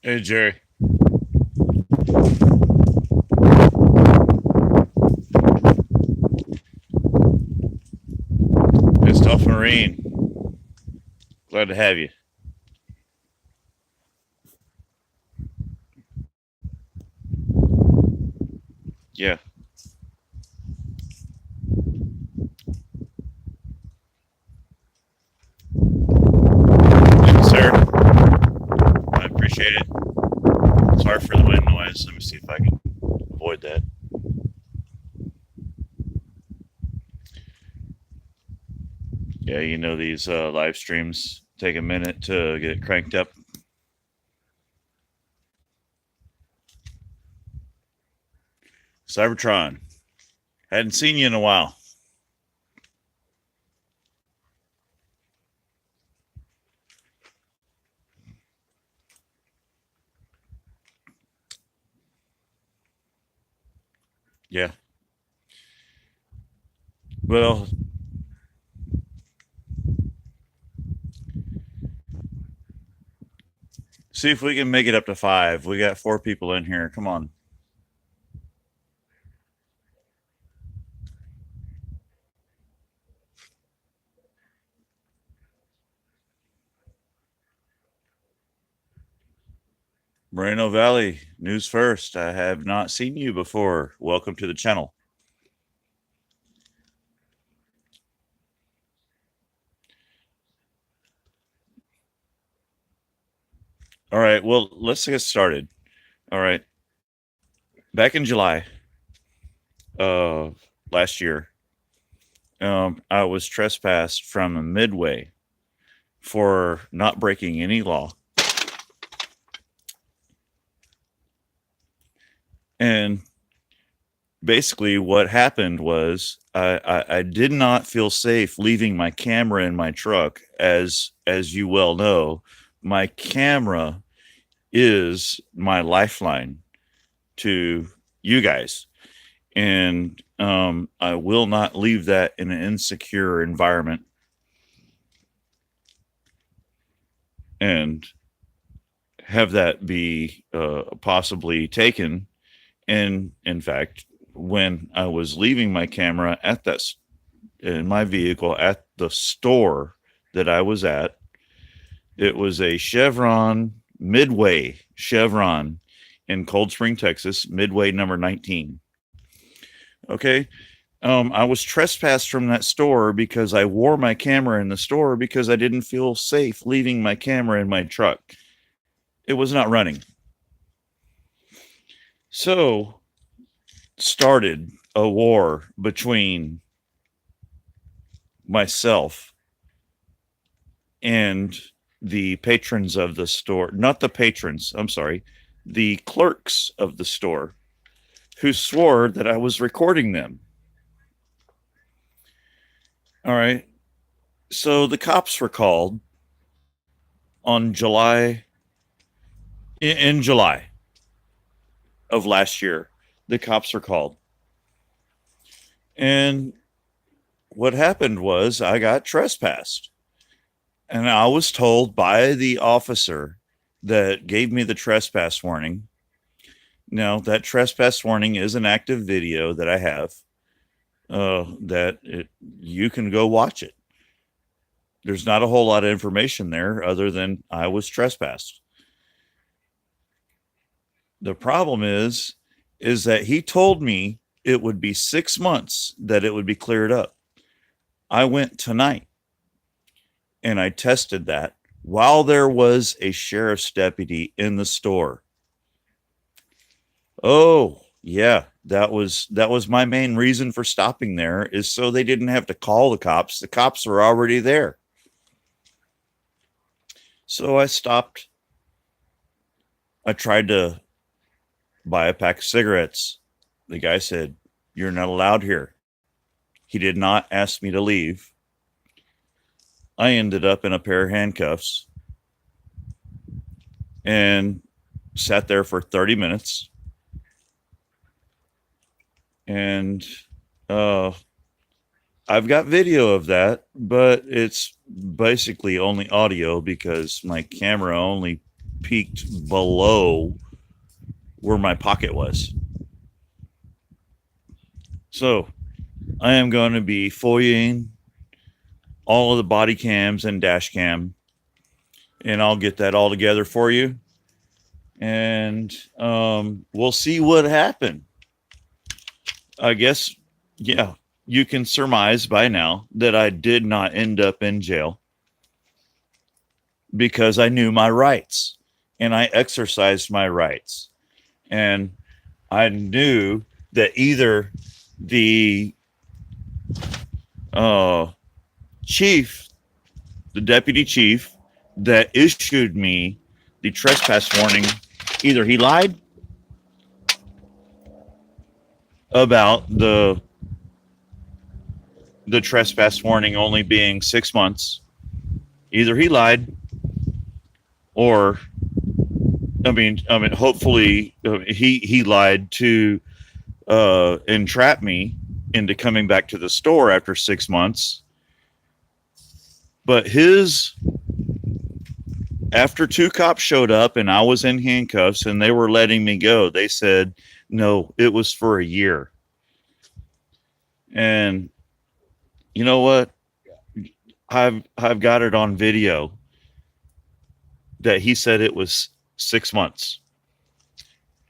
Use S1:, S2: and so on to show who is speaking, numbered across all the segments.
S1: Hey, Jerry. It's Tough Marine. Glad to have you. Yeah. Thank you, sir. I appreciate it. Sorry for the wind noise. Let me see if I can avoid that. Yeah, you know these live streams take a minute to get cranked up. Cybertron. Hadn't seen you in a while. Yeah. Well, see if we can make it up to 5. We got 4 people in here. Come on. Moreno Valley, news first. I have not seen you before. Welcome to the channel. All right. Well, let's get started. All right. Back in July uh, last year, I was trespassed from Midway for not breaking any law. And basically, what happened was I did not feel safe leaving my camera in my truck. As you well know, my camera is my lifeline to you guys. And I will not leave that in an insecure environment. And have that be possibly taken. And in fact, when I was leaving my camera at that in my vehicle at the store that I was at, it was a Chevron Midway Chevron in Cold Spring, Texas, Midway number 19. Okay. I was trespassed from that store because I wore my camera in the store because I didn't feel safe leaving my camera in my truck. It was not running. So started a war between myself and the patrons of the store, not the patrons, I'm sorry, the clerks of the store who swore that I was recording them. All right. So the cops were called on in July of last year. The cops were called. And what happened was I got trespassed. And I was told by the officer that gave me the trespass warning. Now, that trespass warning is an active video that I have you can go watch it. There's not a whole lot of information there other than I was trespassed. The problem is that he told me it would be 6 months that it would be cleared up. I went tonight and I tested that while there was a sheriff's deputy in the store. Oh, yeah, that was my main reason for stopping there, is so they didn't have to call the cops. The cops were already there. So I stopped. I tried to buy a pack of cigarettes. The guy said, "You're not allowed here." He did not ask me to leave. I ended up in a pair of handcuffs and sat there for 30 minutes. And I've got video of that, but it's basically only audio because my camera only peaked below where my pocket was. So I am going to be FOIAing all of the body cams and dash cam, and I'll get that all together for you. And we'll see what happened. I guess, yeah, you can surmise by now that I did not end up in jail because I knew my rights and I exercised my rights. And I knew that either the chief, the deputy chief that issued me the trespass warning, either he lied about the trespass warning only being 6 months. Either he lied, or hopefully he lied to entrap me into coming back to the store after 6 months. But after 2 cops showed up and I was in handcuffs and they were letting me go, they said, no, it was for a year. And you know what? I've got it on video that he said it was 6 months.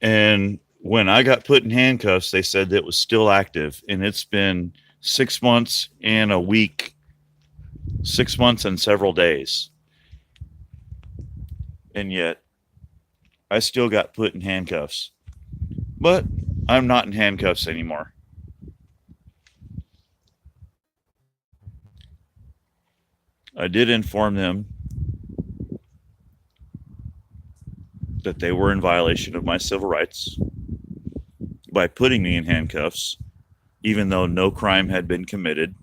S1: And when I got put in handcuffs, they said that it was still active. And it's been 6 months and a week, 6 months and several days. And yet I still got put in handcuffs. But I'm not in handcuffs anymore. I did inform them that they were in violation of my civil rights by putting me in handcuffs, even though no crime had been committed.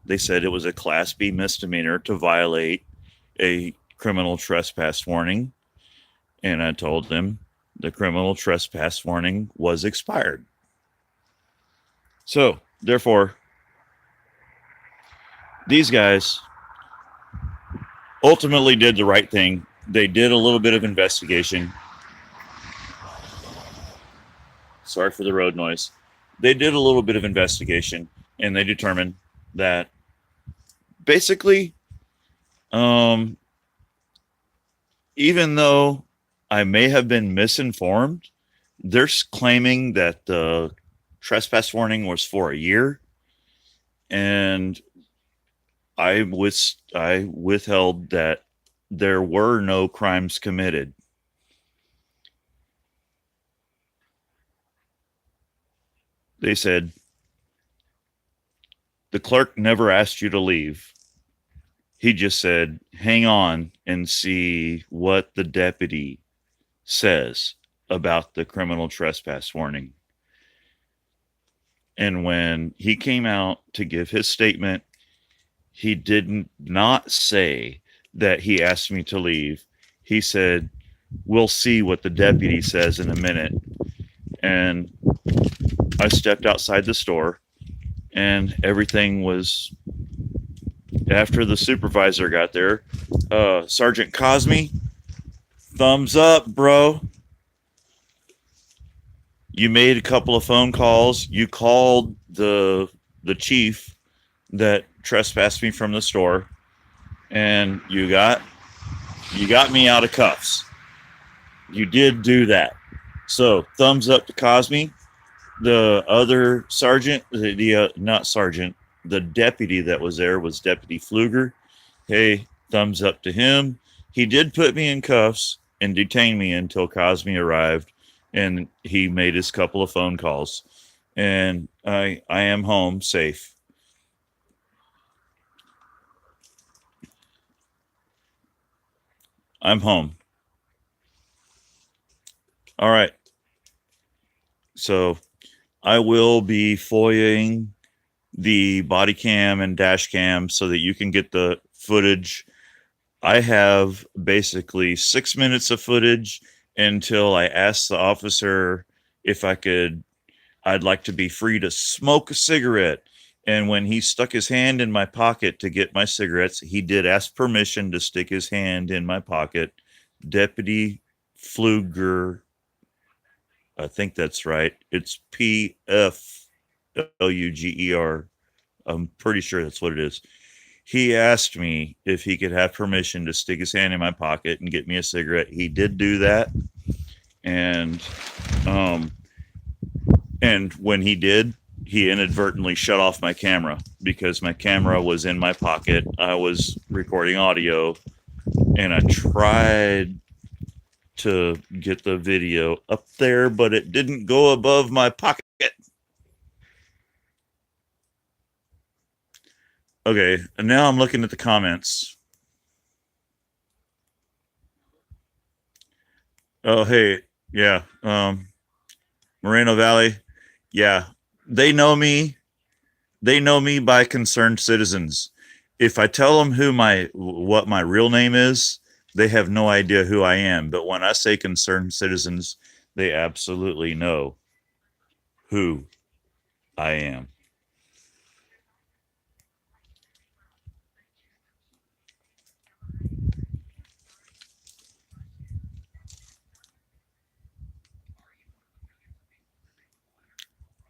S1: They said it was a Class B misdemeanor to violate a criminal trespass warning. And I told them the criminal trespass warning was expired. So, therefore, these guys ultimately did the right thing. They did a little bit of investigation. Sorry for the road noise. They did a little bit of investigation, and they determined that basically, even though I may have been misinformed, they're claiming that the trespass warning was for a year, and I withheld that there were no crimes committed. They said, the clerk never asked you to leave. He just said, hang on and see what the deputy says about the criminal trespass warning. And when he came out to give his statement, he did not say that he asked me to leave. He said, we'll see what the deputy says in a minute. And I stepped outside the store, and everything was, after the supervisor got there, Sergeant Cosme, thumbs up, bro. You made a couple of phone calls. You called the chief that trespassed me from the store, and you got me out of cuffs. You did do that. So thumbs up to Cosme. The other sergeant, not sergeant, the deputy that was there was Deputy Pfluger. Hey, thumbs up to him. He did put me in cuffs and detain me until Cosme arrived, and he made his couple of phone calls. And I am home safe. I'm home. All right. So I will be FOIAing the body cam and dash cam so that you can get the footage. I have basically 6 minutes of footage until I asked the officer if I'd like to be free to smoke a cigarette. And when he stuck his hand in my pocket to get my cigarettes, he did ask permission to stick his hand in my pocket. Deputy Pfluger. I think that's right. It's Pfluger. I'm pretty sure that's what it is. He asked me if he could have permission to stick his hand in my pocket and get me a cigarette. He did do that, and um, and when he did, he inadvertently shut off my camera because my camera was in my pocket. I was recording audio, and I tried to get the video up there, but it didn't go above my pocket. Okay, and now I'm looking at the comments. Oh, hey, yeah, Moreno Valley, yeah, they know me. They know me by concerned citizens. If I tell them what my real name is, they have no idea who I am. But when I say concerned citizens, they absolutely know who I am.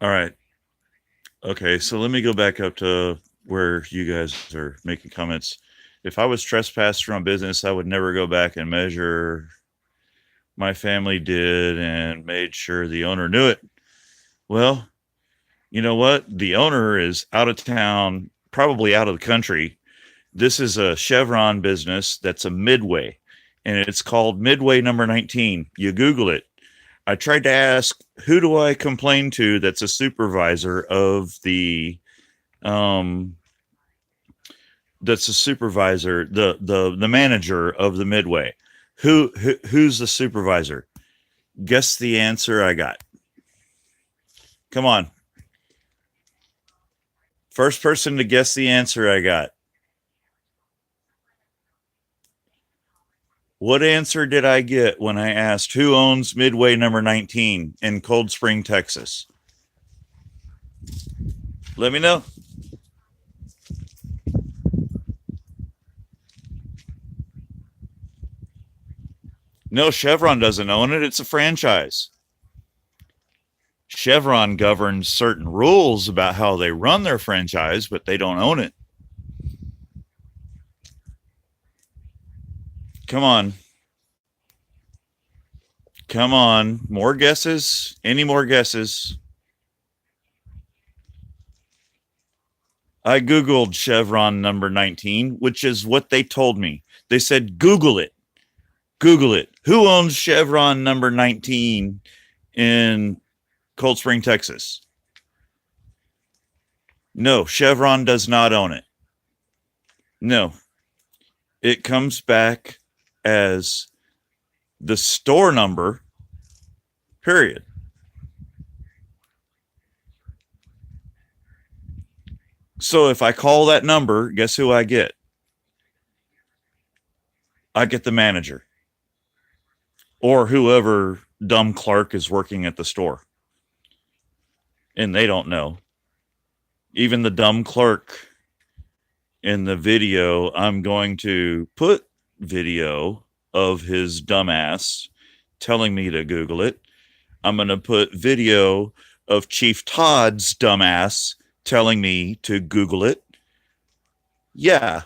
S1: All right. Okay, so let me go back up to where you guys are making comments. If I was trespassed from business, I would never go back and measure. My family did and made sure the owner knew it. Well, you know what? The owner is out of town, probably out of the country. This is a Chevron business that's a Midway, and it's called Midway number 19. You Google it. I tried to ask, who do I complain to that's a supervisor of um the manager of the Midway. Who's the supervisor? Guess the answer I got. Come on. First person to guess the answer I got. What answer did I get when I asked who owns Midway number 19 in Cold Spring, Texas? Let me know. No, Chevron doesn't own it. It's a franchise. Chevron governs certain rules about how they run their franchise, but they don't own it. Come on. Come on. More guesses? Any more guesses? I Googled Chevron number 19, which is what they told me. They said, Google it. Google it. Who owns Chevron number 19 in Cold Spring, Texas? No, Chevron does not own it. No. It comes back as the store number, period. So if I call that number, guess who I get? I get the manager or whoever dumb clerk is working at the store. And they don't know. Even the dumb clerk in the video, I'm going to put video of his dumbass telling me to Google it. I'm going to put video of Chief Todd's dumbass telling me to Google it. Yeah.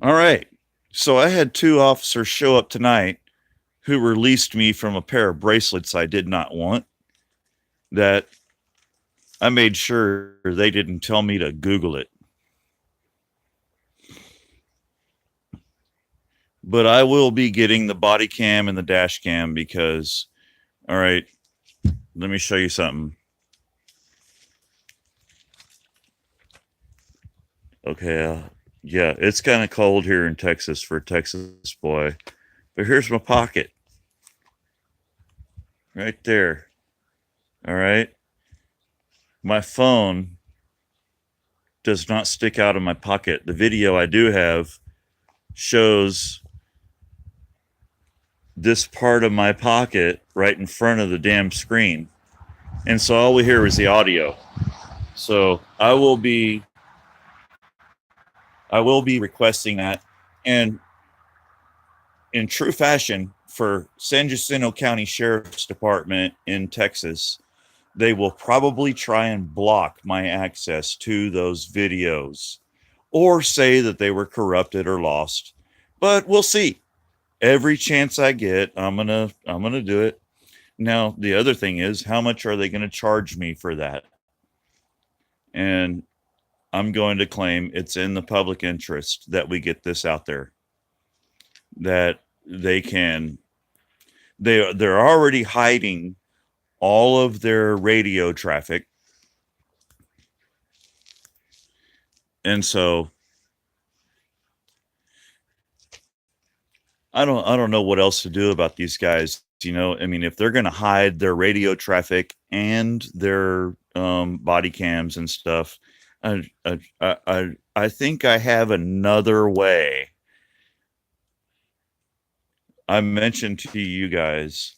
S1: All right. So I had 2 officers show up tonight who released me from a pair of bracelets I did not want, that I made sure they didn't tell me to Google it. But I will be getting the body cam and the dash cam because, all right, let me show you something. Okay, yeah, it's kind of cold here in Texas for a Texas boy. But here's my pocket. Right there. All right. My phone does not stick out of my pocket. The video I do have shows this part of my pocket right in front of the damn screen. And so all we hear is the audio. So I will be requesting that. And in true fashion for San Jacinto County Sheriff's Department in Texas, they will probably try and block my access to those videos or say that they were corrupted or lost. But we'll see. Every chance I get, I'm gonna do it. Now, the other thing is, how much are they going to charge me for that? And I'm going to claim it's in the public interest that we get this out there. That they're already hiding all of their radio traffic. And so I don't know what else to do about these guys. You know, I mean, if they're going to hide their radio traffic and their body cams and stuff, I think I have another way. I mentioned to you guys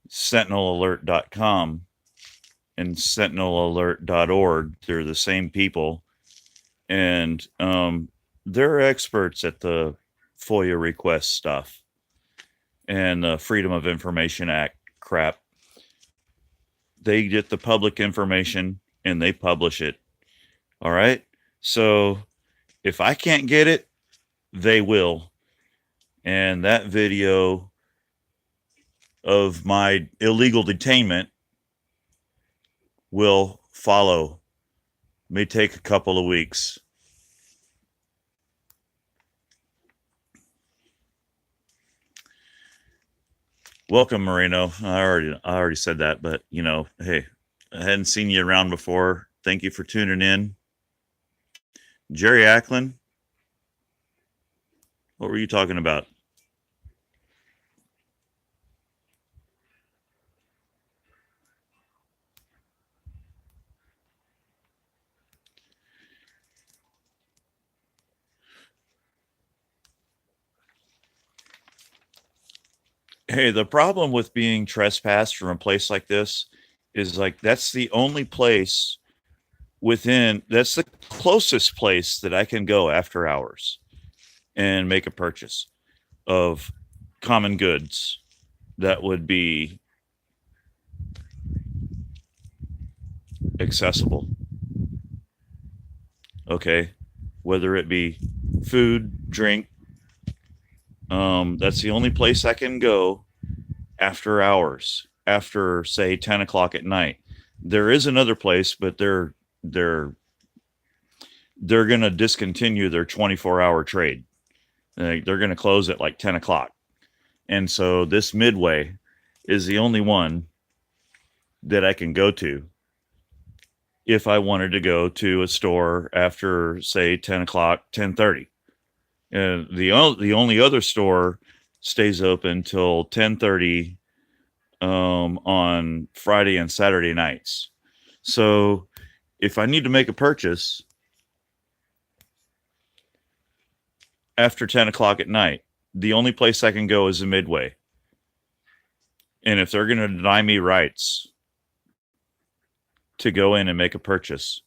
S1: sentinelalert.com and sentinelalert.org. They're the same people, and they're experts at the FOIA request stuff and the Freedom of Information Act crap. They get the public information and they publish it. All right. So if I can't get it, they will. And that video of my illegal detainment will follow. May take a couple of weeks. Welcome, Moreno. I already said that, but you know, hey, I hadn't seen you around before. Thank you for tuning in. Jerry Ackland, what were you talking about? Hey, the problem with being trespassed from a place like this is like that's the only place that's the closest place that I can go after hours and make a purchase of common goods that would be accessible. Okay, whether it be food, drink, that's the only place I can go after hours, after say 10 o'clock at night. There is another place, but they're going to discontinue their 24-hour trade. They're going to close at like 10 o'clock. And so this Midway is the only one that I can go to if I wanted to go to a store after, say, 10 o'clock, 10:30. The only other store stays open till 10:30 on Friday and Saturday nights. So if I need to make a purchase after 10 o'clock at night, the only place I can go is a Midway. And if they're going to deny me rights to go in and make a purchase,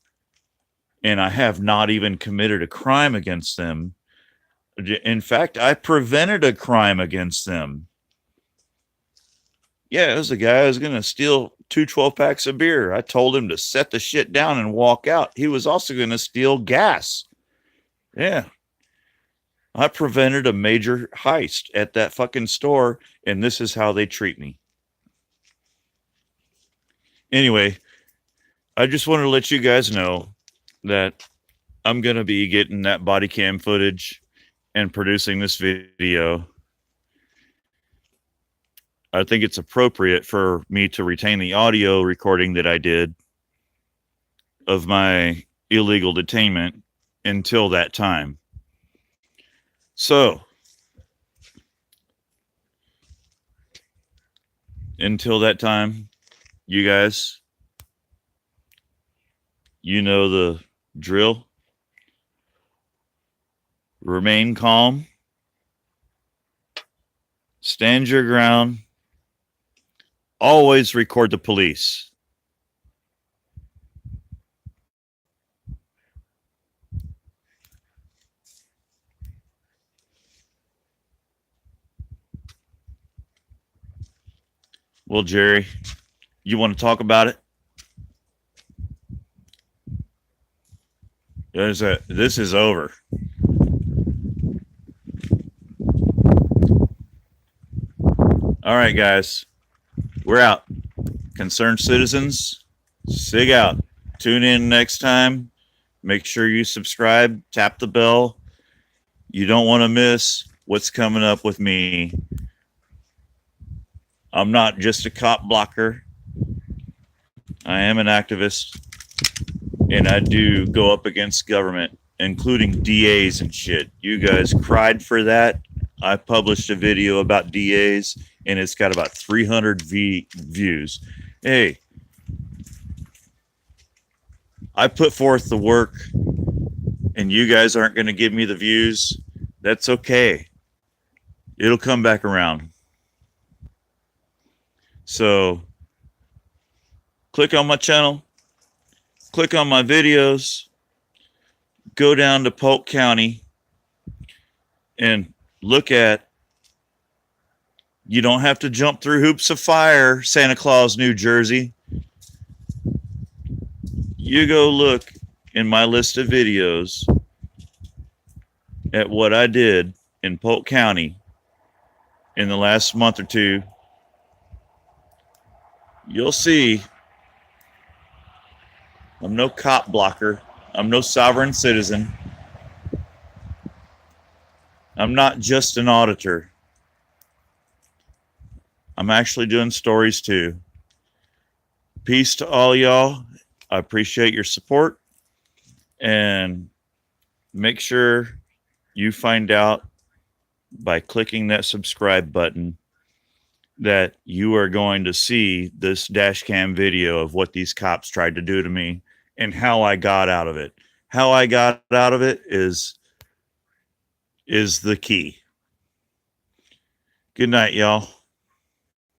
S1: and I have not even committed a crime against them, in fact, I prevented a crime against them. Yeah, it was a guy who was going to steal 2 12-packs of beer. I told him to set the shit down and walk out. He was also going to steal gas. Yeah. I prevented a major heist at that fucking store, and this is how they treat me. Anyway, I just wanted to let you guys know that I'm going to be getting that body cam footage and producing this video. I think it's appropriate for me to retain the audio recording that I did of my illegal detainment until that time. So, until that time, you guys, you know the drill. Remain calm. Stand your ground. Always record the police. Well, Jerry, you want to talk about it? This is over. All right, guys, we're out. Concerned citizens, sig out. Tune in next time. Make sure you subscribe, tap the bell. You don't want to miss what's coming up with me. I'm not just a cop blocker. I am an activist, and I do go up against government, including DAs and shit. You guys cried for that. I published a video about DAs, and it's got about 300 views. Hey, I put forth the work, and you guys aren't going to give me the views. That's okay. It'll come back around. So, click on my channel, click on my videos, go down to Polk County, and look at, you don't have to jump through hoops of fire, Santa Claus, New Jersey. You go look in my list of videos at what I did in Polk County in the last month or two. You'll see I'm no cop blocker. I'm no sovereign citizen. I'm not just an auditor. I'm actually doing stories too. Peace to all y'all. I appreciate your support. And make sure you find out by clicking that subscribe button that you are going to see this dash cam video of what these cops tried to do to me and how I got out of it. How I got out of it is the key. Good night, y'all.